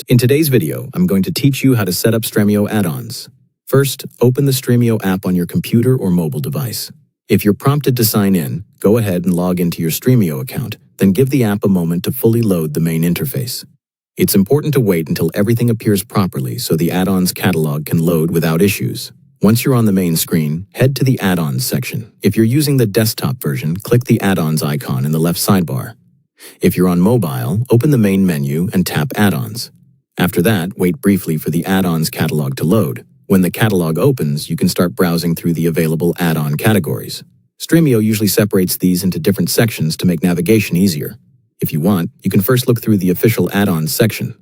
In today's video, I'm going to teach you how to set up Stremio add-ons. First, open the Stremio app on your computer or mobile device. If you're prompted to sign in, go ahead and log into your Stremio account, then give the app a moment to fully load the main interface. It's important to wait until everything appears properly so the add-ons catalog can load without issues. Once you're on the main screen, head to the add-ons section. If you're using the desktop version, click the add-ons icon in the left sidebar. If you're on mobile, open the main menu and tap add-ons. After that, wait briefly for the add-ons catalog to load. When the catalog opens, you can start browsing through the available add-on categories. Stremio usually separates these into different sections to make navigation easier. If you want, you can first look through the official add-ons section.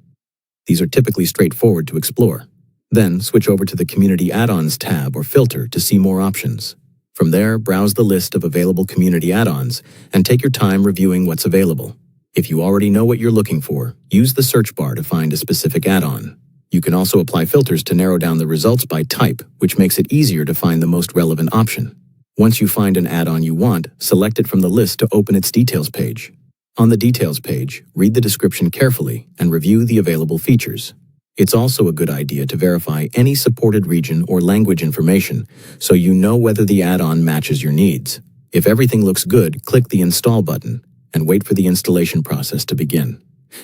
These are typically straightforward to explore. Then, switch over to the Community Add-ons tab or filter to see more options. From there, browse the list of available community add-ons and take your time reviewing what's available. If you already know what you're looking for, use the search bar to find a specific add-on. You can also apply filters to narrow down the results by type, which makes it easier to find the most relevant option. Once you find an add-on you want, select it from the list to open its details page. On the details page, read the description carefully and review the available features. It's also a good idea to verify any supported region or language information so you know whether the add-on matches your needs. If everything looks good, click the Install button and wait for the installation process to begin.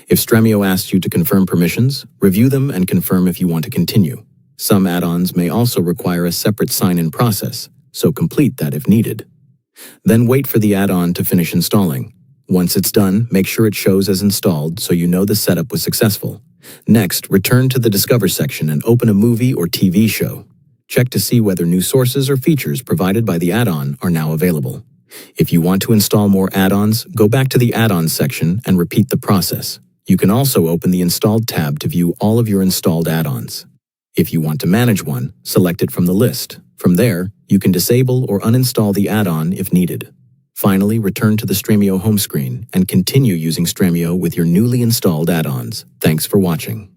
If Stremio asks you to confirm permissions, review them and confirm if you want to continue. Some add-ons may also require a separate sign-in process, so complete that if needed. Then wait for the add-on to finish installing. Once it's done, make sure it shows as installed so you know the setup was successful. Next, return to the Discover section and open a movie or TV show. Check to see whether new sources or features provided by the add-on are now available. If you want to install more add-ons, go back to the add-ons section and repeat the process. You can also open the Installed tab to view all of your installed add-ons. If you want to manage one, select it from the list. From there, you can disable or uninstall the add-on if needed. Finally, return to the Stremio home screen and continue using Stremio with your newly installed add-ons. Thanks for watching.